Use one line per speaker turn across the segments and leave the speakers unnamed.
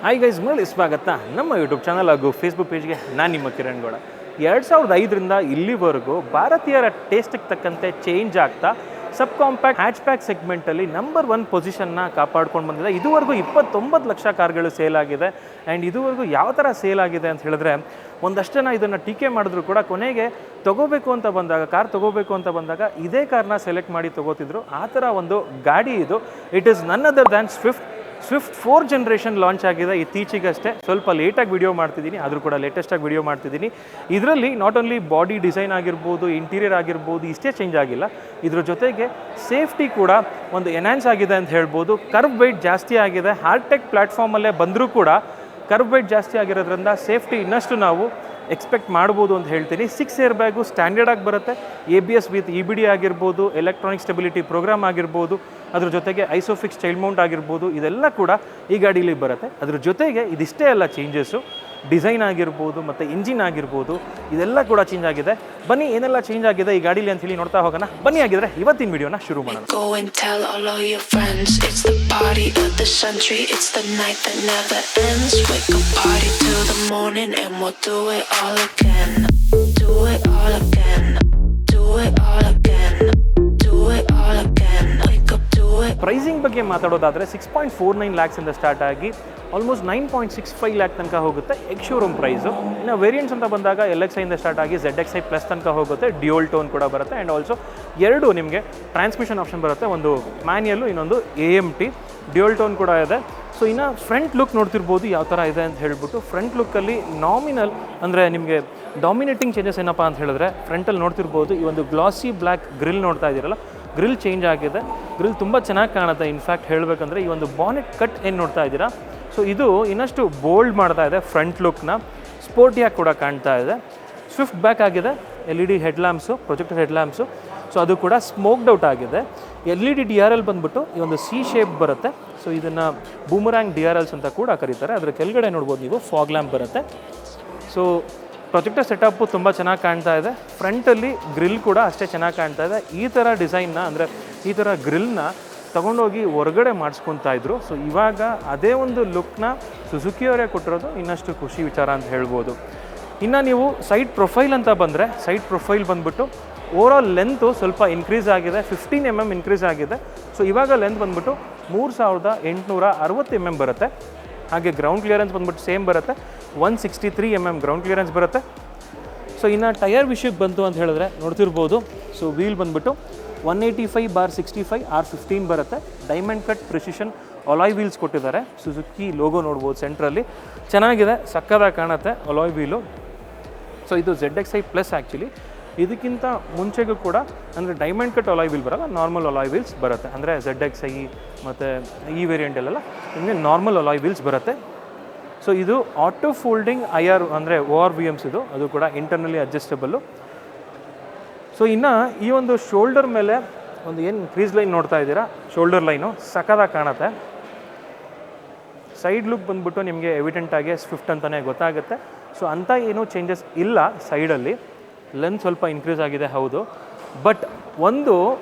Hi guys, ಮರಳಿ ಸ್ವಾಗತ ನಮ್ಮ ಯೂಟ್ಯೂಬ್ ಚಾನಲ್ ಹಾಗೂ ಫೇಸ್ಬುಕ್ ಪೇಜ್ಗೆ. ನಾನು ನಿಮ್ಮ ಕಿರಣ್ ಗೌಡ. 2005ರಿಂದ ಇಲ್ಲಿವರೆಗೂ ಭಾರತೀಯರ ಟೇಸ್ಟಿಗೆ ತಕ್ಕಂತೆ ಚೇಂಜ್ ಆಗ್ತಾ ಸಬ್ ಕಾಂಪ್ಯಾಕ್ಟ್ ಹ್ಯಾಚ್ಬ್ಯಾಕ್ ಸೆಗ್ಮೆಂಟಲ್ಲಿ ನಂಬರ್ 1 ಪೊಸಿಷನ್ನ ಕಾಪಾಡ್ಕೊಂಡು ಬಂದಿದೆ. ಇದುವರೆಗೂ 29 ಲಕ್ಷ ಕಾರ್ಗಳು ಸೇಲ್ ಆಗಿದೆ. ಆ್ಯಂಡ್ ಇದುವರೆಗೂ ಯಾವ ಥರ ಸೇಲ್ ಆಗಿದೆ ಅಂತ ಹೇಳಿದ್ರೆ, ಒಂದಷ್ಟು ಜನ ಇದನ್ನು ಟೀಕೆ ಮಾಡಿದ್ರು ಕೂಡ ಕೊನೆಗೆ ತೊಗೋಬೇಕು ಅಂತ ಬಂದಾಗ, ಕಾರ್ ತೊಗೋಬೇಕು ಅಂತ ಬಂದಾಗ ಇದೇ ಕಾರ್ನ ಸೆಲೆಕ್ಟ್ ಮಾಡಿ ತೊಗೋತಿದ್ರು. ಆ ಥರ ಒಂದು ಗಾಡಿ ಇದು. ಇಟ್ ಈಸ್ ನನ್ other than Swift 4th generation launch ಆಗಿದೆ ಇತ್ತೀಚೆಗಷ್ಟೇ. ಸ್ವಲ್ಪ ಲೇಟಾಗಿ ವಿಡಿಯೋ ಮಾಡ್ತಿದ್ದೀನಿ, ಆದರೂ ಕೂಡ ಲೇಟೆಸ್ಟಾಗಿ ವಿಡಿಯೋ ಮಾಡ್ತಿದ್ದೀನಿ. ಇದರಲ್ಲಿ ನಾಟ್ ಓನ್ಲಿ ಬಾಡಿ ಡಿಸೈನ್ ಆಗಿರ್ಬೋದು, ಇಂಟೀರಿಯರ್ ಆಗಿರ್ಬೋದು, ಇಷ್ಟೇ ಚೇಂಜ್ ಆಗಿಲ್ಲ, ಇದ್ರ ಜೊತೆಗೆ ಸೇಫ್ಟಿ ಕೂಡ ಒಂದು ಎನ್ಹಾನ್ಸ್ ಆಗಿದೆ ಅಂತ ಹೇಳ್ಬೋದು. ಕರ್ವ್ ವೆಯ್ಟ್ ಜಾಸ್ತಿ ಆಗಿದೆ. ಹಾರ್ಟೆಕ್ ಪ್ಲ್ಯಾಟ್ಫಾರ್ಮಲ್ಲೇ ಬಂದರೂ ಕೂಡ ಕರ್ವ್ ವೆಯ್ಟ್ ಜಾಸ್ತಿ ಆಗಿರೋದ್ರಿಂದ ಸೇಫ್ಟಿ ಇನ್ನಷ್ಟು ನಾವು ಎಕ್ಸ್ಪೆಕ್ಟ್ ಮಾಡ್ಬೋದು ಅಂತ ಹೇಳ್ತೀನಿ. 6 ಏರ್ ಬ್ಯಾಗು ಸ್ಟ್ಯಾಂಡರ್ಡಾಗಿ ಬರುತ್ತೆ. ABS ವಿತ್ EBD ಆಗಿರ್ಬೋದು, ಎಲೆಕ್ಟ್ರಾನಿಕ್ ಸ್ಟೆಬಿಲಿಟಿ ಪ್ರೋಗ್ರಾಮ್ ಆಗಿರ್ಬೋದು, ಅದ್ರ ಜೊತೆಗೆ ಐಸೋಫಿಕ್ಸ್ ಚೈಲ್ಡ್ ಮೌಂಟ್ ಆಗಿರ್ಬೋದು, ಇದೆಲ್ಲ ಕೂಡ ಈ ಗಾಡೀಲಿ ಬರುತ್ತೆ. ಅದ್ರ ಜೊತೆಗೆ ಇದಿಷ್ಟೇ ಎಲ್ಲ ಚೇಂಜಸ್ಸು, ಡಿಸೈನ್ ಆಗಿರ್ಬೋದು ಮತ್ತು ಇಂಜಿನ್ ಆಗಿರ್ಬೋದು, ಇದೆಲ್ಲ ಕೂಡ ಚೇಂಜ್ ಆಗಿದೆ. ಬನ್ನಿ ಏನೆಲ್ಲ ಚೇಂಜ್ ಆಗಿದೆ ಈ ಗಾಡೀಲಿ ಅಂತ ಹೇಳಿ ನೋಡ್ತಾ ಹೋಗೋಣ. ಬನ್ನಿ ಆಗಿದ್ರೆ ಇವತ್ತಿನ ವಿಡಿಯೋನ ಶುರು ಮಾಡೋಣ.
Go and tell all of your friends, it's the party of the century, it's the night that never ends. Wake up, party till the morning and we'll do it all again. Do it all again. Do it all again. Do it all again. Wake up, do it.
Pricing ಬಗ್ಗೆ ಮಾತಾಡೋದಾದರೆ 6.49 ಲ್ಯಾಕ್ಸಿಂದ start ಆಗಿ almost 9.65 lac ತನಕ ಹೋಗುತ್ತೆ X showroom price. ಇನ್ನು variants ಅಂತ ಬಂದಾಗ LXI start ಆಗಿ ZXI plus ತನಕ ಹೋಗುತ್ತೆ. ಡ್ಯೂಯಲ್ ಟೋನ್ ಕೂಡ ಬರುತ್ತೆ. ಆ್ಯಂಡ್ ಆಲ್ಸೋ 2 ನಿಮಗೆ ಟ್ರಾನ್ಸ್ಮಿಷನ್ ಆಪ್ಷನ್ ಬರುತ್ತೆ, ಒಂದು ಮ್ಯಾನ್ಯಲ್ಲು, ಇನ್ನೊಂದು AMT. ಡ್ಯೂಯಲ್ ಟೋನ್ ಕೂಡ ಇದೆ. ಸೊ ಇನ್ನು ಫ್ರಂಟ್ ಲುಕ್ ನೋಡ್ತಿರ್ಬೋದು ಯಾವ ಥರ ಇದೆ ಅಂತ ಹೇಳ್ಬಿಟ್ಟು. ಫ್ರಂಟ್ ಲುಕ್ಕಲ್ಲಿ ನಾಮಿನಲ್ ಅಂದರೆ ನಿಮಗೆ ಡಾಮಿನೇಟಿಂಗ್ ಚೇಂಜಸ್ ಏನಪ್ಪ ಅಂತ ಹೇಳಿದ್ರೆ, ಫ್ರಂಟಲ್ಲಿ ನೋಡ್ತಿರ್ಬೋದು ಈ ಒಂದು ಗ್ಲಾಸಿ ಬ್ಲ್ಯಾಕ್ ಗ್ರಿಲ್ ನೋಡ್ತಾ ಇದ್ದೀರಲ್ಲ, ಗ್ರಿಲ್ ಚೇಂಜ್ ಆಗಿದೆ. ಗ್ರಿಲ್ ತುಂಬ ಚೆನ್ನಾಗಿ ಕಾಣುತ್ತೆ. ಇನ್ಫ್ಯಾಕ್ಟ್ ಹೇಳಬೇಕಂದ್ರೆ ಈ ಒಂದು ಬಾನೆಟ್ ಕಟ್ ಏನು ನೋಡ್ತಾ ಇದ್ದೀರಾ, ಸೊ ಇದು ಇನ್ನಷ್ಟು ಬೋಲ್ಡ್ ಮಾಡ್ತಾ ಇದೆ ಫ್ರಂಟ್ ಲುಕ್ನ, ಸ್ಪೋರ್ಟಿಯಾಗಿ ಕೂಡ ಕಾಣ್ತಾ ಇದೆ. ಸ್ವಿಫ್ಟ್ ಬ್ಯಾಕ್ ಆಗಿದೆ, LED ಹೆಡ್ಲ್ಯಾಂಪ್ಸು, ಪ್ರೊಜೆಕ್ಟರ್ ಹೆಡ್ಲ್ಯಾಂಪ್ಸು, ಸೊ ಅದು ಕೂಡ ಸ್ಮೋಕ್ಡ್ ಔಟ್ ಆಗಿದೆ. LED DRL ಬಂದ್ಬಿಟ್ಟು ಈ ಒಂದು C ಶೇಪ್ ಬರುತ್ತೆ. ಸೊ ಇದನ್ನು ಬೂಮರಾಂಗ್ DRLs ಅಂತ ಕೂಡ ಕರೀತಾರೆ. ಅದರ ಕೆಳಗಡೆ ನೋಡ್ಬೋದು ನೀವು ಫಾಗ್ ಲ್ಯಾಂಪ್ ಬರುತ್ತೆ. ಸೊ ಪ್ರೊಜೆಕ್ಟರ್ ಸೆಟಪ್ಪು ತುಂಬ ಚೆನ್ನಾಗಿ ಕಾಣ್ತಾ ಇದೆ. ಫ್ರಂಟಲ್ಲಿ ಗ್ರಿಲ್ ಕೂಡ ಅಷ್ಟೇ ಚೆನ್ನಾಗಿ ಕಾಣ್ತಾ ಇದೆ. ಈ ಥರ ಡಿಸೈನ್ನ ಅಂದರೆ ಈ ಥರ ಗ್ರಿಲ್ನ ತೊಗೊಂಡೋಗಿ ಹೊರಗಡೆ ಮಾಡಿಸ್ಕೊತಾ ಇದ್ರು. ಸೊ ಇವಾಗ ಅದೇ ಒಂದು ಲುಕ್ನ ಸುಜುಕಿಯವರೇ ಕೊಟ್ಟಿರೋದು ಇನ್ನಷ್ಟು ಖುಷಿ ವಿಚಾರ ಅಂತ ಹೇಳ್ಬೋದು. ಇನ್ನು ನೀವು ಸೈಡ್ ಪ್ರೊಫೈಲ್ ಅಂತ ಬಂದರೆ, ಸೈಡ್ ಪ್ರೊಫೈಲ್ ಬಂದುಬಿಟ್ಟು ಓವರಾಲ್ ಲೆಂತು ಸ್ವಲ್ಪ ಇನ್ಕ್ರೀಸ್ ಆಗಿದೆ, 15 mm ಇನ್ಕ್ರೀಸ್ ಆಗಿದೆ. ಸೊ ಇವಾಗ ಲೆಂತ್ ಬಂದುಬಿಟ್ಟು 3860 mm ಬರುತ್ತೆ. ಹಾಗೆ ಗ್ರೌಂಡ್ ಕ್ಲಿಯರೆನ್ಸ್ ಬಂದ್ಬಿಟ್ಟು ಸೇಮ್ ಬರುತ್ತೆ, 163 mm ಗ್ರೌಂಡ್ ಕ್ಲಿಯರೆನ್ಸ್ ಬರುತ್ತೆ. ಸೊ ಇನ್ನು ಟಯರ್ ವಿಷಯಕ್ಕೆ ಬಂತು ಅಂತ ಹೇಳಿದ್ರೆ ನೋಡ್ತಿರ್ಬೋದು. ಸೊ ವೀಲ್ ಬಂದುಬಿಟ್ಟು 185/65 R15 ಬರುತ್ತೆ. Diamond cut precision alloy wheels ಕೊಟ್ಟಿದ್ದಾರೆ. ಸುಜುಕಿ ಲೋಗೋ ನೋಡ್ಬೋದು ಸೆಂಟ್ರಲ್ಲಿ, ಚೆನ್ನಾಗಿದೆ, ಸಕ್ಕದಾಗಿ ಕಾಣುತ್ತೆ ಅಲಾಯ್ ವೀಲು. ಸೊ ಇದು ZXI ಪ್ಲಸ್. ಆ್ಯಕ್ಚುಲಿ ಇದಕ್ಕಿಂತ ಮುಂಚೆಗೂ ಕೂಡ ಅಂದರೆ ಡೈಮಂಡ್ ಕಟ್ ಅಲಾಯ್ ವೀಲ್ ಬರೋಲ್ಲ, ನಾರ್ಮಲ್ ಅಲಾಯ್ ವೀಲ್ಸ್ ಬರುತ್ತೆ. ಅಂದರೆ ZXI ಮತ್ತು ಈ ವೇರಿಯಂಟಲ್ಲೆಲ್ಲ ನಿಮಗೆ ನಾರ್ಮಲ್ ಅಲಾಯ್ ವೀಲ್ಸ್ ಬರುತ್ತೆ. ಸೊ ಇದು ಆಟೋ ಫೋಲ್ಡಿಂಗ್ IR ಅಂದರೆ ORVMs ಇದು, ಅದು ಕೂಡ ಇಂಟರ್ನಲಿ ಅಡ್ಜಸ್ಟಬಲ್ಲು. ಸೊ ಇನ್ನು ಈ ಒಂದು ಶೋಲ್ಡರ್ ಮೇಲೆ ಒಂದು ಏನು ಕ್ರೀಸ್ ಲೈನ್ ನೋಡ್ತಾ ಇದ್ದೀರಾ, ಶೋಲ್ಡರ್ ಲೈನು ಸಕ್ಕದಾಗಿ ಕಾಣುತ್ತೆ. ಸೈಡ್ ಲುಕ್ ಬಂದ್ಬಿಟ್ಟು ನಿಮಗೆ ಎವಿಡೆಂಟಾಗಿ ಸ್ವಿಫ್ಟ್ ಅಂತಲೇ ಗೊತ್ತಾಗುತ್ತೆ. ಸೊ ಅಂಥ ಏನೂ ಚೇಂಜಸ್ ಇಲ್ಲ ಸೈಡಲ್ಲಿ. ಲೆಂತ್ ಸ್ವಲ್ಪ ಇನ್ಕ್ರೀಸ್ ಆಗಿದೆ ಹೌದು, ಬಟ್ ಒಂದು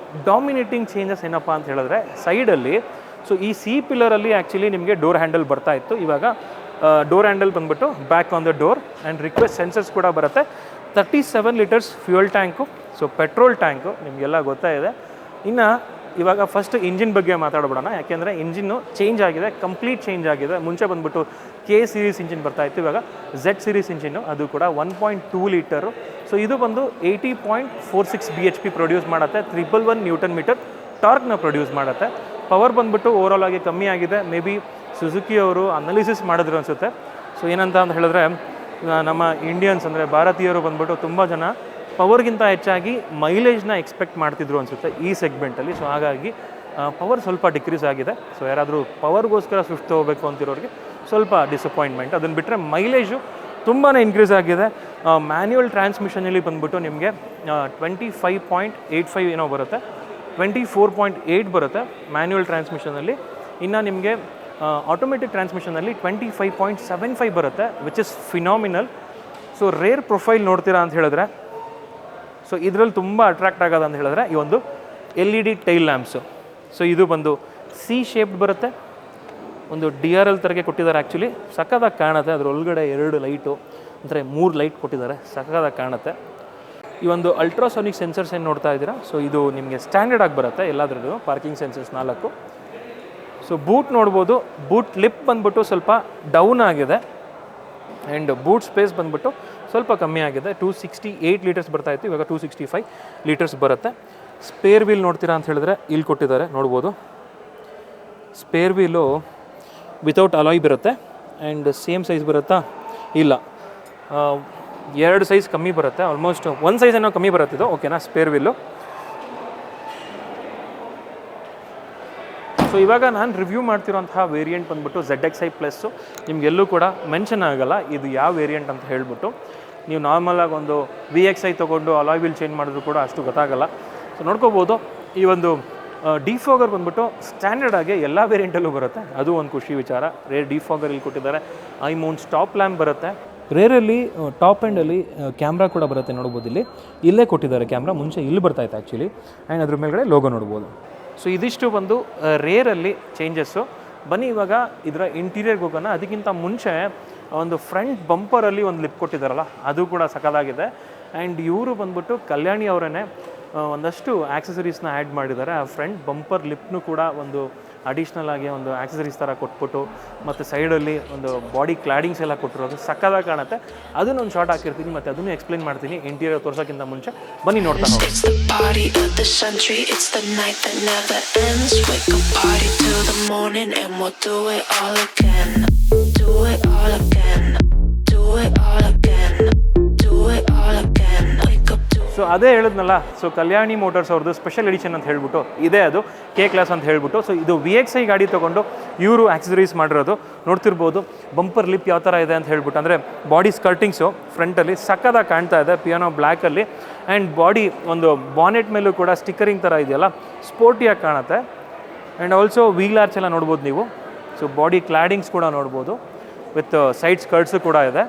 ಡಾಮಿನೇಟಿಂಗ್ ಚೇಂಜಸ್ ಏನಪ್ಪ ಅಂತ ಹೇಳಿದ್ರೆ ಸೈಡಲ್ಲಿ, ಸೊ ಈ C ಪಿಲ್ಲರಲ್ಲಿ ಆ್ಯಕ್ಚುಲಿ ನಿಮಗೆ ಡೋರ್ ಹ್ಯಾಂಡಲ್ ಬರ್ತಾ ಇತ್ತು. ಇವಾಗ ಡೋರ್ ಹ್ಯಾಂಡಲ್ ಬಂದ್ಬಿಟ್ಟು back on the door and request sensors ಕೂಡ ಬರುತ್ತೆ. 37 litres fuel tank, so petrol tank ನಿಮಗೆಲ್ಲ ಗೊತ್ತಾಯಿದೆ. ಇನ್ನು ಇವಾಗ ಫಸ್ಟ್ ಇಂಜಿನ್ ಬಗ್ಗೆ ಮಾತಾಡ್ಬಿಡೋಣ. ಯಾಕೆಂದರೆ ಇಂಜಿನ್ನು ಚೇಂಜ್ ಆಗಿದೆ, ಕಂಪ್ಲೀಟ್ ಚೇಂಜ್ ಆಗಿದೆ. ಮುಂಚೆ ಬಂದುಬಿಟ್ಟು K ಸೀರೀಸ್ ಇಂಜಿನ್ ಬರ್ತಾಯಿತ್ತು, ಇವಾಗ Z ಸೀರೀಸ್ ಇಂಜಿನ್ನು, ಅದು ಕೂಡ 1.2 ಲೀಟರು. ಸೊ ಇದು ಬಂದು 80.46 bhp ಪ್ರೊಡ್ಯೂಸ್ ಮಾಡುತ್ತೆ. 111 Nm ಟಾರ್ಕ್ನ ಪ್ರೊಡ್ಯೂಸ್ ಮಾಡುತ್ತೆ. ಪವರ್ ಬಂದುಬಿಟ್ಟು ಓವರಾಲ್ ಆಗಿ ಕಮ್ಮಿ ಆಗಿದೆ. ಮೇ ಬಿ ಸುಜುಕಿ ಅವರು ಅನಾಲಿಸಿಸ್ ಮಾಡಿದ್ರು ಅನಿಸುತ್ತೆ. ಸೊ ಏನಂತ ಅಂತ ಹೇಳಿದ್ರೆ, ನಮ್ಮ ಇಂಡಿಯನ್ಸ್ ಅಂದರೆ ಭಾರತೀಯರು ಬಂದ್ಬಿಟ್ಟು ತುಂಬ ಜನ ಪವರ್ಗಿಂತ ಹೆಚ್ಚಾಗಿ ಮೈಲೇಜ್ನ ಎಕ್ಸ್ಪೆಕ್ಟ್ ಮಾಡ್ತಿದ್ರು ಅನಿಸುತ್ತೆ ಈ ಸೆಗ್ಮೆಂಟಲ್ಲಿ. ಸೊ ಹಾಗಾಗಿ ಪವರ್ ಸ್ವಲ್ಪ ಡಿಕ್ರೀಸ್ ಆಗಿದೆ. ಸೊ ಯಾರಾದರೂ ಪವರ್ಗೋಸ್ಕರ ಸ್ವಿಫ್ಟ್ ತೊಗೋಬೇಕು ಅಂತಿರೋರಿಗೆ ಸ್ವಲ್ಪ ಡಿಸಪಾಯಿಂಟ್ಮೆಂಟ್. ಅದನ್ನು ಬಿಟ್ಟರೆ ಮೈಲೇಜು ತುಂಬಾ ಇನ್ಕ್ರೀಸ್ ಆಗಿದೆ. ಮ್ಯಾನ್ಯುವಲ್ ಟ್ರಾನ್ಸ್ಮಿಷನಲ್ಲಿ ಬಂದುಬಿಟ್ಟು ನಿಮಗೆ 25.85 ಏನೋ ಬರುತ್ತೆ, 24.8 ಬರುತ್ತೆ ಮ್ಯಾನ್ಯುವಲ್ ಟ್ರಾನ್ಸ್ಮಿಷನಲ್ಲಿ. ಇನ್ನು ನಿಮಗೆ ಆಟೋಮೆಟಿಕ್ ಟ್ರಾನ್ಸ್ಮಿಷನಲ್ಲಿ 25.75 ಬರುತ್ತೆ, which is phenomenal. So rare profile ನೋಡ್ತೀರಾ ಅಂತ ಹೇಳಿದ್ರೆ, ಸೊ ಇದರಲ್ಲಿ ತುಂಬ ಅಟ್ರಾಕ್ಟ್ ಆಗೋದು ಅಂತ ಹೇಳಿದ್ರೆ ಈ ಒಂದು LED ಟೈಲ್ ಲ್ಯಾಂಪ್ಸು. ಸೊ ಇದು ಬಂದು C ಶೇಪ್ಡ್ ಬರುತ್ತೆ. ಒಂದು DRL ಥರಗೆ ಕೊಟ್ಟಿದ್ದಾರೆ. ಆ್ಯಕ್ಚುಲಿ ಸಕ್ಕದಾಗಿ ಕಾಣುತ್ತೆ. ಅದ್ರ ಒಳಗಡೆ 2 ಲೈಟು ಅಂದರೆ 3 ಲೈಟ್ ಕೊಟ್ಟಿದ್ದಾರೆ, ಸಕ್ಕದಾಗಿ ಕಾಣುತ್ತೆ. ಈ ಒಂದು ಅಲ್ಟ್ರಾಸೋನಿಕ್ ಸೆನ್ಸರ್ಸ್ ಏನು ನೋಡ್ತಾ ಇದ್ದೀರಾ, ಸೊ ಇದು ನಿಮಗೆ ಸ್ಟ್ಯಾಂಡರ್ಡ್ ಆಗಿ ಬರುತ್ತೆ ಎಲ್ಲಾದ್ರದ್ದು. Parking sensors 4. ಸೊ ಬೂಟ್ ನೋಡ್ಬೋದು, ಬೂಟ್ ಲಿಪ್ ಬಂದ್ಬಿಟ್ಟು ಸ್ವಲ್ಪ ಡೌನ್ ಆಗಿದೆ ಆ್ಯಂಡ್ ಬೂಟ್ ಸ್ಪೇಸ್ ಬಂದ್ಬಿಟ್ಟು ಸ್ವಲ್ಪ ಕಮ್ಮಿ ಆಗಿದೆ. 268 ಲೀಟರ್ಸ್ ಬರ್ತಾ ಇತ್ತು, ಇವಾಗ 265 ಲೀಟರ್ಸ್ ಬರುತ್ತೆ. ಸ್ಪೇರ್ ವೀಲ್ ನೋಡ್ತೀರಾ ಅಂತ ಹೇಳಿದ್ರೆ ಇಲ್ಲಿ ಕೊಟ್ಟಿದ್ದಾರೆ, ನೋಡ್ಬೋದು. ಸ್ಪೇರ್ ವೀಲು ವಿತೌಟ್ ಅಲಾಯ್ ಬರುತ್ತೆ ಆ್ಯಂಡ್ ಸೇಮ್ ಸೈಜ್ ಬರುತ್ತಾ, ಇಲ್ಲ 2 ಸೈಜ್ ಕಮ್ಮಿ ಬರುತ್ತೆ, ಆಲ್ಮೋಸ್ಟ್ 1 ಸೈಜ್ ಏನೋ ಕಮ್ಮಿ ಬರುತ್ತೆ ಇದು, ಓಕೆನಾ, ಸ್ಪೇರ್ ವೀಲು. ಸೊ ಇವಾಗ ನಾನು ರಿವ್ಯೂ ಮಾಡ್ತಿರೋಂತಹ ವೇರಿಯಂಟ್ ಬಂದ್ಬಿಟ್ಟು ZXi ಪ್ಲಸ್ಸು. ನಿಮಗೆಲ್ಲೂ ಕೂಡ ಮೆನ್ಷನ್ ಆಗೋಲ್ಲ ಇದು ಯಾವ ವೇರಿಯಂಟ್ ಅಂತ ಹೇಳ್ಬಿಟ್ಟು. ನೀವು ನಾರ್ಮಲಾಗಿ ಒಂದು VXi ತೊಗೊಂಡು ಅಲಾಯ್ ವೀಲ್ ಚೇಂಜ್ ಮಾಡಿದ್ರು ಕೂಡ ಅಷ್ಟು ಗೊತ್ತಾಗಲ್ಲ. ಸೊ ನೋಡ್ಕೋಬೋದು, ಈ ಒಂದು ಡಿಫಾಗರ್ ಬಂದ್ಬಿಟ್ಟು ಸ್ಟ್ಯಾಂಡರ್ಡ್ ಆಗಿ ಎಲ್ಲ ವೇರಿಯಂಟಲ್ಲೂ ಬರುತ್ತೆ, ಅದು ಒಂದು ಖುಷಿ ವಿಚಾರ. ರೇರ್ ಡಿಫಾಗರ್ ಇಲ್ಲಿ ಕೊಟ್ಟಿದ್ದಾರೆ. ಐ ಮೌಂಟ್ ಸ್ಟಾಪ್ ಲ್ಯಾಂಪ್ ಬರುತ್ತೆ. ರೇರಲ್ಲಿ ಟಾಪ್ ಎಂಡಲ್ಲಿ ಕ್ಯಾಮ್ರಾ ಕೂಡ ಬರುತ್ತೆ, ನೋಡ್ಬೋದು. ಇಲ್ಲೇ ಕೊಟ್ಟಿದ್ದಾರೆ ಕ್ಯಾಮ್ರಾ, ಮುಂಚೆ ಇಲ್ಲಿ ಬರ್ತಾಯಿತ್ತು ಆ್ಯಕ್ಚುಲಿ. ಆ್ಯಂಡ್ ಅದ್ರ ಮೇಲ್ಗಡೆ ಲೋಗೋ ನೋಡ್ಬೋದು. ಸೊ ಇದಿಷ್ಟು ಬಂದು ರೇರಲ್ಲಿ ಚೇಂಜಸ್ಸು. ಬನ್ನಿ ಇವಾಗ ಇದರ ಇಂಟೀರಿಯರ್ಗೆ ಹೋಗೋಣ. ಅದಕ್ಕಿಂತ ಮುಂಚೆ ಒಂದು ಫ್ರಂಟ್ ಬಂಪರಲ್ಲಿ ಒಂದು ಲಿಪ್ ಕೊಟ್ಟಿದ್ದಾರಲ್ಲ, ಅದು ಕೂಡ ಸಖತ್ತಾಗಿದೆ. ಆ್ಯಂಡ್ ಇವರು ಬಂದ್ಬಿಟ್ಟು ಕಲ್ಯಾಣಿ ಅವರೇ ಒಂದಷ್ಟು ಆಕ್ಸೆಸರೀಸ್ನ ಆ್ಯಡ್ ಮಾಡಿದ್ದಾರೆ. ಆ ಫ್ರಂಟ್ ಬಂಪರ್ ಲಿಪ್ನು ಕೂಡ ಒಂದು ಅಡಿಷ್ನಲ್ ಆಗಿ ಒಂದು ಆಕ್ಸೆಸರೀಸ್ ಥರ ಕೊಟ್ಬಿಟ್ಟು, ಮತ್ತು ಸೈಡಲ್ಲಿ ಒಂದು ಬಾಡಿ ಕ್ಲಾಡಿಂಗ್ಸ್ ಎಲ್ಲ ಕೊಟ್ಟಿರೋದು ಸಕ್ಕದಾಗಿ ಕಾಣುತ್ತೆ. ಅದನ್ನೊಂದು ಶಾರ್ಟ್ ಹಾಕಿರ್ತೀನಿ, ಮತ್ತು ಅದನ್ನು ಎಕ್ಸ್ಪ್ಲೇನ್ ಮಾಡ್ತೀನಿ ಇಂಟೀರಿಯರ್ ತೋರ್ಸೋಕ್ಕಿಂತ ಮುಂಚೆ. ಬನ್ನಿ ನೋಡ್ತಾ ಹೋಗಿ.
It's the party of the century, it's the night that never ends. Wake up, party till the morning, and we'll do it all again. Do it all again. Do it all again. Do it all again. Wake up, do.
So ಅದೇ ಹೇಳಿದ್ನಲ್ಲ, so ಕಲ್ಯಾಣಿ motors ಅವ್ರದ್ದು special edition ಅಂತ ಹೇಳ್ಬಿಟ್ಟು ಇದೆ, ಅದು K class ಅಂತ ಹೇಳ್ಬಿಟ್ಟು. So ಇದು VXi ಗಾಡಿ ತೊಗೊಂಡು ಇವರು ಆಕ್ಸೆಸರೀಸ್ ಮಾಡಿರೋದು. ನೋಡ್ತಿರ್ಬೋದು ಬಂಪರ್ ಲಿಪ್ ಯಾವ ಥರ ಇದೆ ಅಂತ ಹೇಳ್ಬಿಟ್ಟು. ಅಂದರೆ ಬಾಡಿ ಸ್ಕರ್ಟಿಂಗ್ಸು ಫ್ರಂಟಲ್ಲಿ ಸಕ್ಕದಾಗಿ ಕಾಣ್ತಾ ಇದೆ, ಪಿಯಾನೋ ಬ್ಲ್ಯಾಕಲ್ಲಿ. ಆ್ಯಂಡ್ ಬಾಡಿ ಒಂದು ಬಾನೆಟ್ ಮೇಲೂ ಕೂಡ ಸ್ಟಿಕ್ಕರಿಂಗ್ ಥರ ಇದೆಯಲ್ಲ, ಸ್ಪೋರ್ಟಿಯಾಗಿ ಕಾಣುತ್ತೆ. ಆ್ಯಂಡ್ ಆಲ್ಸೋ ವೀಲ್ ಆರ್ಚ್ ಎಲ್ಲ ನೋಡ್ಬೋದು ನೀವು. ಸೊ ಬಾಡಿ ಕ್ಲಾಡಿಂಗ್ಸ್ ಕೂಡ ನೋಡ್ಬೋದು, ವಿತ್ ಸೈಡ್ ಸ್ಕರ್ಟ್ಸು ಕೂಡ ಇದೆ.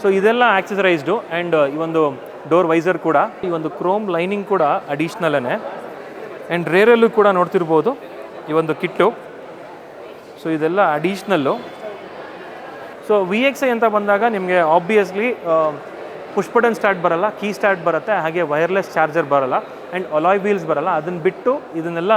ಸೊ ಇದೆಲ್ಲ ಆಕ್ಸೆಸರೈಸ್ಡು. ಆ್ಯಂಡ್ ಈ ಒಂದು ಡೋರ್ ವೈಸರ್ ಕೂಡ, ಈ ಒಂದು ಕ್ರೋಮ್ ಲೈನಿಂಗ್ ಕೂಡ ಅಡಿಷ್ನಲ್ಲೇ. ಆ್ಯಂಡ್ ರೇರಲ್ಲೂ ಕೂಡ ನೋಡ್ತಿರ್ಬೋದು ಈ ಒಂದು ಕಿಟ್ಟು. ಸೊ ಇದೆಲ್ಲ ಅಡಿಷ್ನಲ್ಲು. ಸೊ VXi ಅಂತ ಬಂದಾಗ ನಿಮಗೆ ಆಬ್ವಿಯಸ್ಲಿ ಪುಷ್ ಬಟನ್ ಸ್ಟಾರ್ಟ್ ಬರಲ್ಲ, ಕೀ ಸ್ಟಾರ್ಟ್ ಬರುತ್ತೆ, ಹಾಗೆ ವೈರ್ಲೆಸ್ ಚಾರ್ಜರ್ ಬರಲ್ಲ, ಆ್ಯಂಡ್ ಅಲಾಯ್ ವೀಲ್ಸ್ ಬರಲ್ಲ. ಅದನ್ನು ಬಿಟ್ಟು ಇದನ್ನೆಲ್ಲ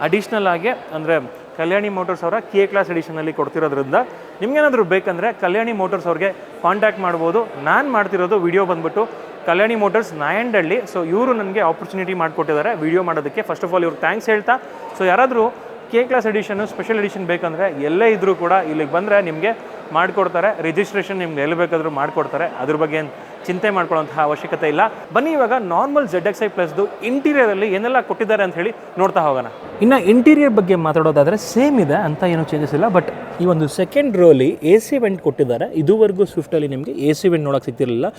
ಅಡಿಷ್ನಲ್ ಆಗಿ ಅಂದರೆ ಕಲ್ಯಾಣಿ ಮೋಟರ್ಸ್ ಅವರ K ಕ್ಲಾಸ್ ಎಡಿಷನಲ್ಲಿ ಕೊಡ್ತಿರೋದ್ರಿಂದ ನಿಮ್ಗೇನಾದರೂ ಬೇಕಂದರೆ ಕಲ್ಯಾಣಿ ಮೋಟರ್ಸ್ ಅವ್ರಿಗೆ ಕಾಂಟ್ಯಾಕ್ಟ್ ಮಾಡ್ಬೋದು. ನಾನು ಮಾಡ್ತಿರೋದು ವಿಡಿಯೋ ಬಂದ್ಬಿಟ್ಟು ಕಲ್ಯಾಣಿ ಮೋಟರ್ಸ್ ನಾಯಂಡಹಳ್ಳಿ. ಸೊ ಇವರು ನನಗೆ ಆಪರ್ಚುನಿಟಿ ಮಾಡಿಕೊಟ್ಟಿದ್ದಾರೆ ವಿಡಿಯೋ ಮಾಡೋದಕ್ಕೆ. ಫಸ್ಟ್ ಆಫ್ ಆಲ್ ಇವ್ರಿಗೆ ಥ್ಯಾಂಕ್ಸ್ ಹೇಳ್ತಾ, ಸೊ ಯಾರಾದರೂ K ಕ್ಲಾಸ್ ಎಡಿಷನ್ನು ಸ್ಪೆಷಲ್ ಎಡಿಷನ್ ಬೇಕಂದರೆ ಎಲ್ಲೇ ಇದ್ದರೂ ಕೂಡ ಇಲ್ಲಿಗೆ ಬಂದರೆ ನಿಮಗೆ ಮಾಡಿಕೊಡ್ತಾರೆ. ರಿಜಿಸ್ಟ್ರೇಷನ್ ನಿಮ್ಗೆ ಎಲ್ಲಿ ಬೇಕಾದರೂ ಮಾಡಿಕೊಡ್ತಾರೆ, ಅದ್ರ ಬಗ್ಗೆ ಏನು ಚಿಂತೆ ಮಾಡ್ಕೊಳ್ಳೋಂತಹ ಅವಶ್ಯಕತೆ ಇಲ್ಲ. ಬನ್ನಿ ಇವಾಗ ನಾರ್ಮಲ್ ZXi ಪ್ಲಸ್ದು ಇಂಟೀರಿಯರಲ್ಲಿ ಏನೆಲ್ಲ ಕೊಟ್ಟಿದ್ದಾರೆ ಅಂತ ಹೇಳಿ ನೋಡ್ತಾ ಹೋಗೋಣ. ಇನ್ನು ಇಂಟೀರಿಯರ್ ಬಗ್ಗೆ ಮಾತಾಡೋದಾದರೆ ಸೇಮ್ ಇದೆ ಅಂತ ಏನೂ ಚೇಂಜಸ್ ಇಲ್ಲ. ಬಟ್ ಈ ಒಂದು ಸೆಕೆಂಡ್ ರೋಲಿ AC ವೆಂಟ್ ಕೊಟ್ಟಿದ್ದಾರೆ. ಇದುವರೆಗೂ ಸ್ವಿಫ್ಟಲ್ಲಿ ನಿಮಗೆ AC ವೆಂಟ್ ನೋಡೋಕ್ಕೆ ಸಿಗ್ತಿರಲಿಲ್ಲ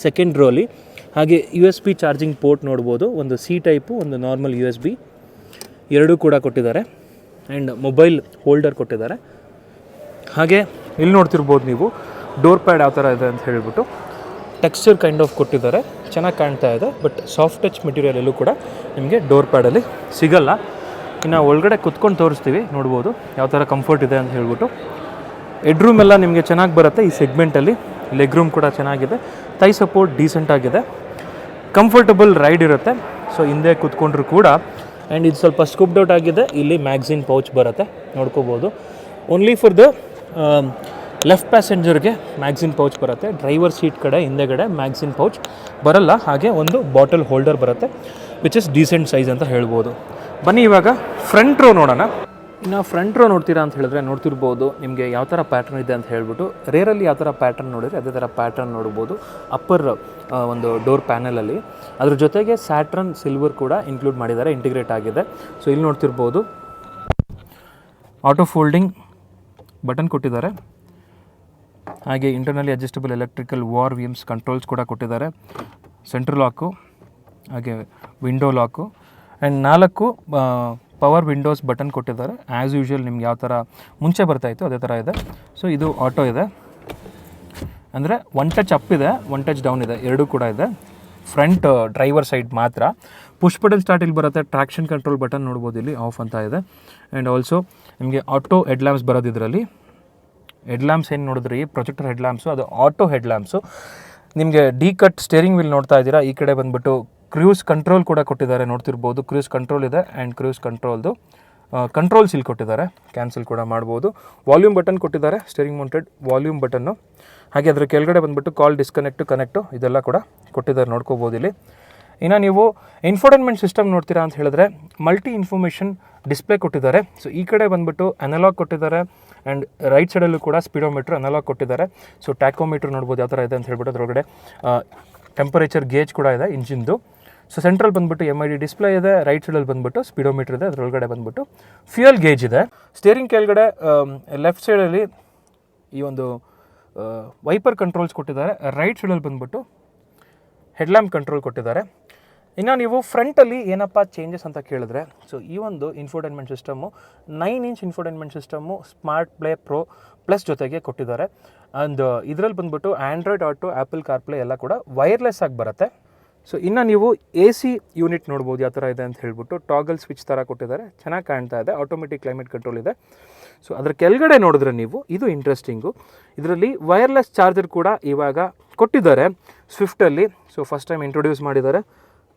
ಸೆಕೆಂಡ್ ರೋಲಿ. ಹಾಗೆ USB ಚಾರ್ಜಿಂಗ್ ಪೋರ್ಟ್ ನೋಡ್ಬೋದು, ಒಂದು C ಟೈಪು, ಒಂದು ನಾರ್ಮಲ್ USB ಎರಡೂ ಕೂಡ ಕೊಟ್ಟಿದ್ದಾರೆ. ಆ್ಯಂಡ್ ಮೊಬೈಲ್ ಹೋಲ್ಡರ್ ಕೊಟ್ಟಿದ್ದಾರೆ. ಹಾಗೆ ಇಲ್ಲಿ ನೋಡ್ತಿರ್ಬೋದು ನೀವು ಡೋರ್ ಪ್ಯಾಡ್ ಯಾವ ಥರ ಇದೆ ಅಂತ ಹೇಳ್ಬಿಟ್ಟು ಟೆಕ್ಸ್ಚರ್ ಕೈಂಡ್ ಆಫ್ ಕೊಟ್ಟಿದ್ದಾರೆ, ಚೆನ್ನಾಗಿ ಕಾಣ್ತಾ ಇದೆ. ಬಟ್ ಸಾಫ್ಟ್ ಟಚ್ ಮೆಟೀರಿಯಲ್ ಎಲ್ಲೂ ಕೂಡ ನಿಮಗೆ ಡೋರ್ ಪ್ಯಾಡಲ್ಲಿ ಸಿಗಲ್ಲ. ಇನ್ನು ಒಳಗಡೆ ಕುತ್ಕೊಂಡು ತೋರಿಸ್ತೀವಿ, ನೋಡ್ಬೋದು ಯಾವ ಥರ ಕಂಫರ್ಟ್ ಇದೆ ಅಂತ ಹೇಳ್ಬಿಟ್ಟು. ಹೆಡ್ ರೂಮ್ ಎಲ್ಲ ನಿಮಗೆ ಚೆನ್ನಾಗಿ ಬರುತ್ತೆ ಈ ಸೆಗ್ಮೆಂಟಲ್ಲಿ. ಲೆಗ್ ರೂಮ್ ಕೂಡ ಚೆನ್ನಾಗಿದೆ, ಥೈ ಸಪೋರ್ಟ್ ಡೀಸೆಂಟ್ ಆಗಿದೆ, ಕಂಫರ್ಟಬಲ್ ರೈಡ್ ಇರುತ್ತೆ. ಸೊ ಹಿಂದೆ ಕೂತ್ಕೊಂಡ್ರು ಕೂಡ. ಆ್ಯಂಡ್ ಇದು ಸ್ವಲ್ಪ ಸ್ಕೂಪ್ಡ್ ಔಟ್ ಆಗಿದೆ. ಇಲ್ಲಿ ಮ್ಯಾಗ್ಝಿನ್ ಪೌಚ್ ಬರುತ್ತೆ, ನೋಡ್ಕೋಬೋದು. ಓನ್ಲಿ ಫಾರ್ ದ ಲೆಫ್ಟ್ ಪ್ಯಾಸೆಂಜರ್ಗೆ ಮ್ಯಾಗ್ಝಿನ್ ಪೌಚ್ ಬರುತ್ತೆ. ಡ್ರೈವರ್ ಸೀಟ್ ಕಡೆ ಹಿಂದೆಗಡೆ ಮ್ಯಾಗ್ಝಿನ್ ಪೌಚ್ ಬರಲ್ಲ. ಹಾಗೆ ಒಂದು ಬಾಟಲ್ ಹೋಲ್ಡರ್ ಬರುತ್ತೆ, ವಿಚ್ ಇಸ್ ಡೀಸೆಂಟ್ ಸೈಜ್ ಅಂತ ಹೇಳ್ಬೋದು. ಬನ್ನಿ ಇವಾಗ ಫ್ರಂಟ್ ರೋ ನೋಡೋಣ. ಇನ್ನು ಫ್ರಂಟ್ ರೋ ನೋಡ್ತೀರಾ ಅಂತ ಹೇಳಿದ್ರೆ ನೋಡ್ತಿರ್ಬೋದು ನಿಮಗೆ ಯಾವ ಥರ ಪ್ಯಾಟ್ರನ್ ಇದೆ ಅಂತ ಹೇಳ್ಬಿಟ್ಟು. ರೇರಲ್ಲಿ ಯಾವ ಥರ ಪ್ಯಾಟ್ರನ್ ನೋಡಿದ್ರೆ ಅದೇ ಥರ ಪ್ಯಾಟ್ರನ್ ನೋಡ್ಬೋದು ಅಪ್ಪರ್ ಒಂದು ಡೋರ್ ಪ್ಯಾನಲಲ್ಲಿ. ಅದ್ರ ಜೊತೆಗೆ ಸ್ಯಾಟ್ರನ್ ಸಿಲ್ವರ್ ಕೂಡ ಇನ್ಕ್ಲೂಡ್ ಮಾಡಿದ್ದಾರೆ, ಇಂಟಿಗ್ರೇಟ್ ಆಗಿದೆ. ಸೊ ಇಲ್ಲಿ ನೋಡ್ತಿರ್ಬೋದು ಆಟೋ ಫೋಲ್ಡಿಂಗ್ ಬಟನ್ ಕೊಟ್ಟಿದ್ದಾರೆ. ಹಾಗೆ internally adjustable electrical ORVMs controls ಕೂಡ ಕೊಟ್ಟಿದ್ದಾರೆ. ಸೆಂಟ್ರಲ್ ಲಾಕು, ಹಾಗೆ window lock, and 4 power windows button ಕೊಟ್ಟಿದ್ದಾರೆ. ಆ್ಯಸ್ ಯೂಶ್ವಲ್ ನಿಮ್ಗೆ ಯಾವ ಥರ ಮುಂಚೆ ಬರ್ತಾಯಿತ್ತು ಅದೇ ಥರ ಇದೆ. ಸೊ ಇದು ಆಟೋ ಇದೆ, ಅಂದರೆ 1 ಟಚ್ ಅಪ್ ಇದೆ, 1 ಟಚ್ ಡೌನ್ ಇದೆ, ಎರಡೂ ಕೂಡ ಇದೆ. ಫ್ರಂಟ್ ಡ್ರೈವರ್ ಸೈಡ್ ಮಾತ್ರ. ಪುಷ್ ಬಟನ್ ಸ್ಟಾರ್ಟ್ ಇಲ್ಲಿ ಬರುತ್ತೆ, ಟ್ರಾಕ್ಷನ್ ಕಂಟ್ರೋಲ್ ಬಟನ್ ನೋಡ್ಬೋದು ಇಲ್ಲಿ ಆಫ್ ಅಂತ ಇದೆ. ಆ್ಯಂಡ್ ಆಲ್ಸೋ ನಿಮಗೆ ಆಟೋ ಹೆಡ್ ಲ್ಯಾಂಪ್ಸ್ ಬರೋದು ಇದರಲ್ಲಿ. ಹೆಡ್ ಲ್ಯಾಂಪ್ಸ್ ಏನು ನೋಡಿದ್ರಿ ಪ್ರೊಜೆಕ್ಟರ್ ಹೆಡ್ ಲ್ಯಾಂಪ್ಸು, ಅದು ಆಟೋ ಹೆಡ್ ಲ್ಯಾಂಪ್ಸು. ನಿಮಗೆ ಡಿ ಕಟ್ ಸ್ಟೇರಿಂಗ್ ವೀಲ್ ನೋಡ್ತಾ ಇದ್ದೀರಾ. ಈ ಕಡೆ ಬಂದುಬಿಟ್ಟು ಕ್ರೂಸ್ ಕಂಟ್ರೋಲ್ ಕೂಡ ಕೊಟ್ಟಿದ್ದಾರೆ, ನೋಡ್ತಿರ್ಬೋದು. ಕ್ರೂಸ್ ಕಂಟ್ರೋಲ್ ಇದೆ ಆ್ಯಂಡ್ ಕ್ರೂಸ್ ಕಂಟ್ರೋಲ್ದು ಕಂಟ್ರೋಲ್ಸ್ ಇಲ್ಲಿ ಕೊಟ್ಟಿದ್ದಾರೆ, ಕ್ಯಾನ್ಸಲ್ ಕೂಡ ಮಾಡ್ಬೋದು. ವಾಲ್ಯೂಮ್ ಬಟನ್ ಕೊಟ್ಟಿದ್ದಾರೆ, ಸ್ಟೇರಿಂಗ್ ಮೌಂಟೆಡ್ ವಾಲ್ಯೂಮ್ ಬಟನ್ನು. ಹಾಗೆ ಅದರ ಕೆಳಗಡೆ ಬಂದುಬಿಟ್ಟು ಕಾಲ್ ಡಿಸ್ಕನೆಕ್ಟು ಕನೆಕ್ಟು ಇದೆಲ್ಲ ಕೂಡ ಕೊಟ್ಟಿದ್ದಾರೆ, ನೋಡ್ಕೋಬೋದು ಇಲ್ಲಿ. ಇನ್ನು ನೀವು ಇನ್ಫೋಟೈನ್ಮೆಂಟ್ ಸಿಸ್ಟಮ್ ನೋಡ್ತೀರಾ ಅಂತ ಹೇಳಿದ್ರೆ ಮಲ್ಟಿ ಇನ್ಫಾರ್ಮೇಷನ್ ಡಿಸ್ಪ್ಲೇ ಕೊಟ್ಟಿದ್ದಾರೆ. ಸೊ ಈ ಕಡೆ ಬಂದುಬಿಟ್ಟು ಅನಲಾಗ್ ಕೊಟ್ಟಿದ್ದಾರೆ ಆ್ಯಂಡ್ ರೈಟ್ ಸೈಡಲ್ಲೂ ಕೂಡ ಸ್ಪೀಡೋಮೀಟ್ರ್ ಅನಲಾಗ್ ಕೊಟ್ಟಿದ್ದಾರೆ. ಸೊ ಟ್ಯಾಕೋಮೀಟ್ರ್ ನೋಡ್ಬೋದು ಯಾವ ಥರ ಇದೆ ಅಂತ ಹೇಳ್ಬಿಟ್ಟು. ಅದರೊಳಗಡೆ ಟೆಂಪರೇಚರ್ ಗೇಜ್ ಕೂಡ ಇದೆ ಇಂಜಿನ್ದು. ಸೊ ಸೆಂಟ್ರಲ್ ಬಂದುಬಿಟ್ಟು MID ಡಿಸ್ಪ್ಲೇ ಇದೆ, ರೈಟ್ ಸೈಡಲ್ಲಿ ಬಂದುಬಿಟ್ಟು ಸ್ಪೀಡೋಮೀಟ್ರ್ ಇದೆ, ಅದರೊಳಗಡೆ ಬಂದುಬಿಟ್ಟು ಫ್ಯೂಯಲ್ ಗೇಜ್ ಇದೆ. ಸ್ಟೇರಿಂಗ್ ಕೆಳಗಡೆ ಲೆಫ್ಟ್ ಸೈಡಲ್ಲಿ ಈ ಒಂದು ವೈಪರ್ ಕಂಟ್ರೋಲ್ಸ್ ಕೊಟ್ಟಿದ್ದಾರೆ, ರೈಟ್ ಸೈಡಲ್ಲಿ ಬಂದುಬಿಟ್ಟು ಹೆಡ್ಲ್ಯಾಂಪ್ ಕಂಟ್ರೋಲ್ ಕೊಟ್ಟಿದ್ದಾರೆ. ಇನ್ನು ನೀವು ಫ್ರಂಟಲ್ಲಿ ಏನಪ್ಪ ಚೇಂಜಸ್ ಅಂತ ಕೇಳಿದ್ರೆ, ಸೊ ಈ ಒಂದು infotainment system 9 inch infotainment system smart play pro plus ಜೊತೆಗೆ ಕೊಟ್ಟಿದ್ದಾರೆ. ಆ್ಯಂಡ್ ಇದರಲ್ಲಿ ಬಂದುಬಿಟ್ಟು ಆ್ಯಂಡ್ರಾಯ್ಡ್ ಆಟೋ, ಆ್ಯಪಲ್ ಕಾರ್ಪ್ಲೇ ಎಲ್ಲ ಕೂಡ ವೈರ್ಲೆಸ್ ಆಗಿ ಬರುತ್ತೆ. ಸೊ ಇನ್ನು ನೀವು AC ಯೂನಿಟ್ ನೋಡ್ಬೋದು ಯಾವ ಥರ ಇದೆ ಅಂತ ಹೇಳ್ಬಿಟ್ಟು. ಟಾಗಲ್ ಸ್ವಿಚ್ ಥರ ಕೊಟ್ಟಿದ್ದಾರೆ, ಚೆನ್ನಾಗಿ ಕಾಣ್ತಾ ಇದೆ. ಆಟೋಮೆಟಿಕ್ ಕ್ಲೈಮೇಟ್ ಕಂಟ್ರೋಲ್ ಇದೆ. ಸೊ ಅದರ ಕೆಳಗಡೆ ನೋಡಿದ್ರೆ ನೀವು, ಇದು ಇಂಟ್ರೆಸ್ಟಿಂಗು, ಇದರಲ್ಲಿ ವೈರ್ಲೆಸ್ ಚಾರ್ಜರ್ ಕೂಡ ಇವಾಗ ಕೊಟ್ಟಿದ್ದಾರೆ ಸ್ವಿಫ್ಟಲ್ಲಿ. ಸೊ ಫಸ್ಟ್ ಟೈಮ್ ಇಂಟ್ರೊಡ್ಯೂಸ್ ಮಾಡಿದ್ದಾರೆ.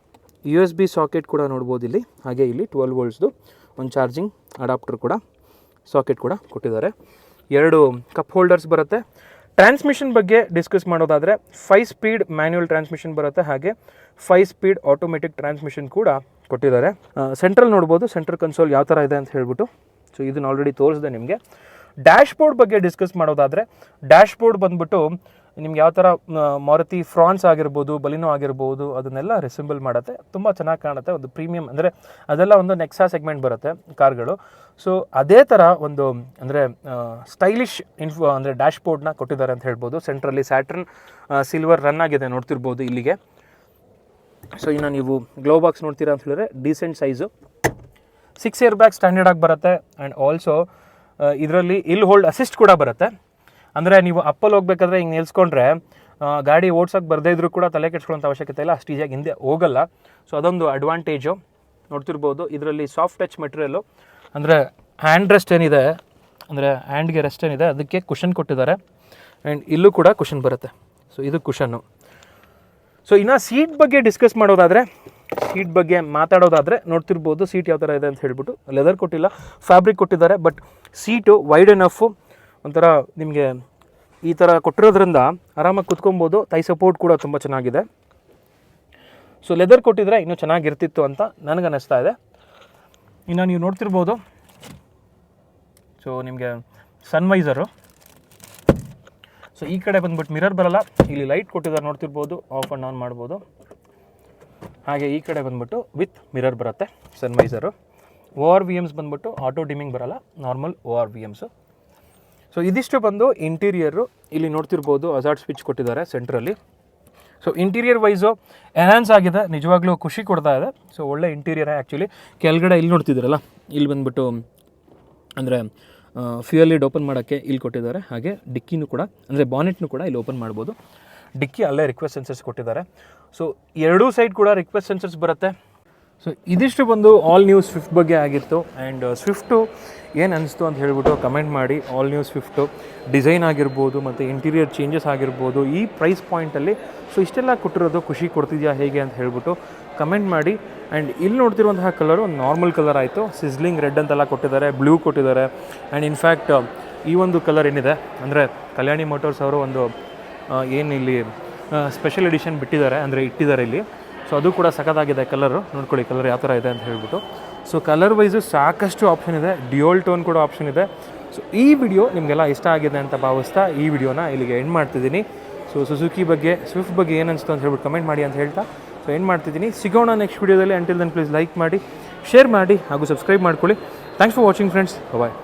USB ಸಾಕೆಟ್ ಕೂಡ ನೋಡ್ಬೋದು ಇಲ್ಲಿ. ಹಾಗೆ ಇಲ್ಲಿ 12 ವೋಲ್ಟ್ಸ್ದು ಒಂದು ಚಾರ್ಜಿಂಗ್ ಅಡಾಪ್ಟರ್ ಕೂಡ, ಸಾಕೆಟ್ ಕೂಡ ಕೊಟ್ಟಿದ್ದಾರೆ. 2 ಕಪ್ ಹೋಲ್ಡರ್ಸ್ ಬರುತ್ತೆ. ಟ್ರಾನ್ಸ್ಮಿಷನ್ ಬಗ್ಗೆ ಡಿಸ್ಕಸ್ ಮಾಡೋದಾದರೆ 5 ಸ್ಪೀಡ್ ಮ್ಯಾನ್ಯುವಲ್ ಟ್ರಾನ್ಸ್ಮಿಷನ್ ಬರುತ್ತೆ, ಹಾಗೆ 5 ಸ್ಪೀಡ್ ಆಟೋಮೆಟಿಕ್ ಟ್ರಾನ್ಸ್ಮಿಷನ್ ಕೂಡ ಕೊಟ್ಟಿದ್ದಾರೆ. ಸೆಂಟ್ರಲ್ ನೋಡ್ಬೋದು, ಸೆಂಟ್ರಲ್ ಕನ್ಸೋಲ್ ಯಾವ ಥರ ಇದೆ ಅಂತ ಹೇಳ್ಬಿಟ್ಟು. ಸೊ ಇದನ್ನು ಆಲ್ರೆಡಿ ತೋರಿಸಿದೆ ನಿಮಗೆ. ಡ್ಯಾಶ್ಬೋರ್ಡ್ ಬಗ್ಗೆ ಡಿಸ್ಕಸ್ ಮಾಡೋದಾದರೆ ಡ್ಯಾಶ್ಬೋರ್ಡ್ ಬಂದುಬಿಟ್ಟು ನಿಮ್ಗೆ ಯಾವ ಥರ ಮಾರುತಿ ಫ್ರಾನ್ಸ್ ಆಗಿರ್ಬೋದು, ಬಲಿನೋ ಆಗಿರ್ಬೋದು, ಅದನ್ನೆಲ್ಲ ರಿಸೆಂಬಲ್ ಮಾಡುತ್ತೆ. ತುಂಬ ಚೆನ್ನಾಗಿ ಕಾಣುತ್ತೆ. ಒಂದು ಪ್ರೀಮಿಯಂ ಅಂದರೆ ಅದೆಲ್ಲ ಒಂದು ನೆಕ್ಸಾ ಸೆಗ್ಮೆಂಟ್ ಬರುತ್ತೆ ಕಾರ್ಗಳು. ಸೊ ಅದೇ ಥರ ಒಂದು ಅಂದರೆ ಸ್ಟೈಲಿಶ್ ಅಂದರೆ ಡ್ಯಾಶ್ಬೋರ್ಡ್ನ ಕೊಟ್ಟಿದ್ದಾರೆ ಅಂತ ಹೇಳ್ಬೋದು. ಸೆಂಟ್ರಲ್ಲಿ ಸ್ಯಾಟ್ರನ್ ಸಿಲ್ವರ್ ರನ್ ಆಗಿದೆ, ನೋಡ್ತಿರ್ಬೋದು ಇಲ್ಲಿಗೆ. ಸೊ ಇನ್ನು ನೀವು ಗ್ಲೋ ಬಾಕ್ಸ್ ನೋಡ್ತೀರಾ ಅಂತ ಹೇಳಿದ್ರೆ decent size. 6 air bag standard ಆಗಿ ಬರುತ್ತೆ. ಆ್ಯಂಡ್ ಆಲ್ಸೋ ಇದರಲ್ಲಿ ಇಲ್ ಹೋಲ್ಡ್ ಅಸಿಸ್ಟ್ ಕೂಡ ಬರುತ್ತೆ. ಅಂದರೆ ನೀವು ಅಪ್ಪಲ್ಲಿ ಹೋಗ್ಬೇಕಾದ್ರೆ ಹಿಂಗೆ ನಿಲ್ಸ್ಕೊಂಡ್ರೆ ಗಾಡಿ ಓಡ್ಸೋಕ್ಕೆ ಬರದೇ ಇದ್ರೂ ಕೂಡ ತಲೆ ಕೆಡ್ಸ್ಕೊಳ್ಳೋಂಥ ಅವಶ್ಯಕತೆ ಇಲ್ಲ, ಅಷ್ಟು ಈಸಿಯಾಗಿ ಹಿಂದೆ ಹೋಗಲ್ಲ. ಸೊ ಅದೊಂದು ಅಡ್ವಾಂಟೇಜು. ನೋಡ್ತಿರ್ಬೋದು ಇದರಲ್ಲಿ ಸಾಫ್ಟ್ ಟಚ್ ಮೆಟೀರಿಯಲ್ಲು, ಅಂದರೆ ಹ್ಯಾಂಡ್ ರೆಸ್ಟ್ ಏನಿದೆ, ಅಂದರೆ ಹ್ಯಾಂಡ್ಗೆ ರೆಸ್ಟ್ ಏನಿದೆ ಅದಕ್ಕೆ ಕುಷನ್ ಕೊಟ್ಟಿದ್ದಾರೆ. ಆ್ಯಂಡ್ ಇಲ್ಲೂ ಕೂಡ ಕುಷನ್ ಬರುತ್ತೆ. ಸೊ ಇದು ಕುಷನ್ನು. ಸೊ ಇನ್ನು ಸೀಟ್ ಬಗ್ಗೆ ಡಿಸ್ಕಸ್ ಮಾಡೋದಾದರೆ, ಸೀಟ್ ಬಗ್ಗೆ ಮಾತಾಡೋದಾದರೆ ನೋಡ್ತಿರ್ಬೋದು ಸೀಟ್ ಯಾವ ಥರ ಇದೆ ಅಂತ ಹೇಳ್ಬಿಟ್ಟು. ಲೆದರ್ ಕೊಟ್ಟಿಲ್ಲ, ಫ್ಯಾಬ್ರಿಕ್ ಕೊಟ್ಟಿದ್ದಾರೆ. ಬಟ್ ಸೀಟು ವೈಡ್ ಎನಫು, ಒಂಥರ ನಿಮಗೆ ಈ ಥರ ಕೊಟ್ಟಿರೋದ್ರಿಂದ ಆರಾಮಾಗಿ ಕುತ್ಕೊಬೋದು. ಥೈ ಸಪೋರ್ಟ್ ಕೂಡ ತುಂಬ ಚೆನ್ನಾಗಿದೆ. ಸೊ ಲೆದರ್ ಕೊಟ್ಟಿದ್ರೆ ಇನ್ನೂ ಚೆನ್ನಾಗಿರ್ತಿತ್ತು ಅಂತ ನನಗನ್ನಿಸ್ತಾ ಇದೆ. ಇನ್ನು ನೀವು ನೋಡ್ತಿರ್ಬೋದು, ಸೊ ನಿಮಗೆ ಸನ್ವೈಸರು. ಸೊ ಈ ಕಡೆ ಬಂದ್ಬಿಟ್ಟು ಮಿರರ್ ಬರಲ್ಲ, ಇಲ್ಲಿ ಲೈಟ್ ಕೊಟ್ಟಿದ್ದಾರೆ ನೋಡ್ತಿರ್ಬೋದು, ಆಫ್ ಆ್ಯಂಡ್ ಆನ್ ಮಾಡ್ಬೋದು. ಹಾಗೆ ಈ ಕಡೆ ಬಂದ್ಬಿಟ್ಟು ವಿತ್ ಮಿರರ್ ಬರುತ್ತೆ ಸನ್ವೈಸರು. ORVMs ಬಂದ್ಬಿಟ್ಟು ಆಟೋ ಡಿಮಿಂಗ್ ಬರಲ್ಲ, ನಾರ್ಮಲ್ ORVMs. ಸೊ ಇದಿಷ್ಟು ಬಂದು ಇಂಟೀರಿಯರು. ಇಲ್ಲಿ ನೋಡ್ತಿರ್ಬೋದು ಹಜಾರ್ಡ್ ಸ್ವಿಚ್ ಕೊಟ್ಟಿದ್ದಾರೆ ಸೆಂಟ್ರಲ್ಲಿ. ಸೊ ಇಂಟೀರಿಯರ್ ವೈಸು ಎನ್ಹಾನ್ಸ್ ಆಗಿದೆ, ನಿಜವಾಗ್ಲೂ ಖುಷಿ ಕೊಡ್ತಾ ಇದೆ. ಸೊ ಒಳ್ಳೆ ಇಂಟೀರಿಯರ್ ಆ್ಯಕ್ಚುಲಿ. ಕೆಳಗಡೆ ಇಲ್ಲಿ ನೋಡ್ತಿದ್ದೀರಲ್ಲ, ಇಲ್ಲಿ ಬಂದ್ಬಿಟ್ಟು ಅಂದರೆ ಫ್ಯೂಯಲ್ ಲಿಡ್ ಓಪನ್ ಮಾಡೋಕ್ಕೆ ಇಲ್ಲಿ ಕೊಟ್ಟಿದ್ದಾರೆ. ಹಾಗೆ ಡಿಕ್ಕಿನೂ ಕೂಡ, ಅಂದರೆ ಬಾನೆಟ್ನು ಕೂಡ ಇಲ್ಲಿ ಓಪನ್ ಮಾಡ್ಬೋದು. ಡಿಕ್ಕಿ ಅಲ್ಲೇ ರಿಕ್ವೆಸ್ಟ್ ಸೆನ್ಸರ್ಸ್ ಕೊಟ್ಟಿದ್ದಾರೆ. ಸೊ ಎರಡೂ ಸೈಡ್ ಕೂಡ ರಿಕ್ವೆಸ್ಟ್ ಸೆನ್ಸರ್ಸ್ ಬರುತ್ತೆ. ಸೊ ಇದಿಷ್ಟು ಬಂದು ಆಲ್ ನ್ಯೂ ಸ್ವಿಫ್ಟ್ ಬಗ್ಗೆ ಆಗಿತ್ತು. ಆ್ಯಂಡ್ ಸ್ವಿಫ್ಟು ಏನು ಅನಿಸ್ತು ಅಂತ ಹೇಳ್ಬಿಟ್ಟು ಕಮೆಂಟ್ ಮಾಡಿ. ಆಲ್ ನ್ಯೂ ಸ್ವಿಫ್ಟು ಡಿಸೈನ್ ಆಗಿರ್ಬೋದು ಮತ್ತು ಇಂಟೀರಿಯರ್ ಚೇಂಜಸ್ ಆಗಿರ್ಬೋದು ಈ ಪ್ರೈಸ್ ಪಾಯಿಂಟಲ್ಲಿ ಸೊ ಇಷ್ಟೆಲ್ಲ ಕೊಟ್ಟಿರೋದು ಖುಷಿ ಕೊಡ್ತಿದೆಯಾ ಹೇಗೆ ಅಂತ ಹೇಳ್ಬಿಟ್ಟು ಕಮೆಂಟ್ ಮಾಡಿ. ಆ್ಯಂಡ್ ಇಲ್ಲಿ ನೋಡ್ತಿರುವಂತಹ ಕಲರು ಒಂದು ನಾರ್ಮಲ್ ಕಲರ್ ಆಯಿತು. ಸಿಸ್ಲಿಂಗ್ ರೆಡ್ ಅಂತೆಲ್ಲ ಕೊಟ್ಟಿದ್ದಾರೆ, ಬ್ಲೂ ಕೊಟ್ಟಿದ್ದಾರೆ. ಆ್ಯಂಡ್ ಇನ್ಫ್ಯಾಕ್ಟ್ ಈ ಒಂದು ಕಲರ್ ಏನಿದೆ ಅಂದರೆ ಕಲ್ಯಾಣಿ ಮೋಟರ್ಸ್ ಅವರು ಒಂದು ಏನು ಇಲ್ಲಿ ಸ್ಪೆಷಲ್ ಎಡಿಷನ್ ಬಿಟ್ಟಿದ್ದಾರೆ, ಅಂದರೆ ಇಟ್ಟಿದ್ದಾರೆ ಇಲ್ಲಿ. ಸೊ ಅದು ಕೂಡ ಸಖತ್ತಾಗಿದೆ ಕಲರು. ನೋಡ್ಕೊಳ್ಳಿ ಕಲರ್ ಯಾವ ಥರ ಇದೆ ಅಂತ ಹೇಳ್ಬಿಟ್ಟು. ಸೊ ಕಲರ್ ವೈಸು ಸಾಕಷ್ಟು ಆಪ್ಷನ್ ಇದೆ, ಡ್ಯುಯಲ್ ಟೋನ್ ಕೂಡ ಆಪ್ಷನ್ ಇದೆ. ಸೊ ಈ ವಿಡಿಯೋ ನಿಮಗೆಲ್ಲ ಇಷ್ಟ ಆಗಿದೆ ಅಂತ ಭಾವಿಸ್ತಾ ಈ ವಿಡಿಯೋನ ಇಲ್ಲಿಗೆ ಎಂಡ್ ಮಾಡ್ತಿದ್ದೀನಿ. ಸೊ ಸುಜುಕಿ ಬಗ್ಗೆ, ಸ್ವಿಫ್ಟ್ ಬಗ್ಗೆ ಏನು ಅನಿಸ್ತು ಅಂತ ಹೇಳ್ಬಿಟ್ಟು ಕಮೆಂಟ್ ಮಾಡಿ ಅಂತ ಹೇಳ್ತಾ ಸೊ ಎಂಡ್ ಮಾಡ್ತಿದ್ದೀನಿ. ಸಿಗೋಣ ನೆಕ್ಸ್ಟ್ ವಿಡಿಯೋದಲ್ಲಿ. ಅಂಟಿಲ್ ದೆನ್ ಪ್ಲೀಸ್ ಲೈಕ್ ಮಾಡಿ, ಶೇರ್ ಮಾಡಿ ಹಾಗೂ ಸಬ್ಸ್ಕ್ರೈಬ್ ಮಾಡ್ಕೊಳ್ಳಿ. Thanks for watching friends. Bye.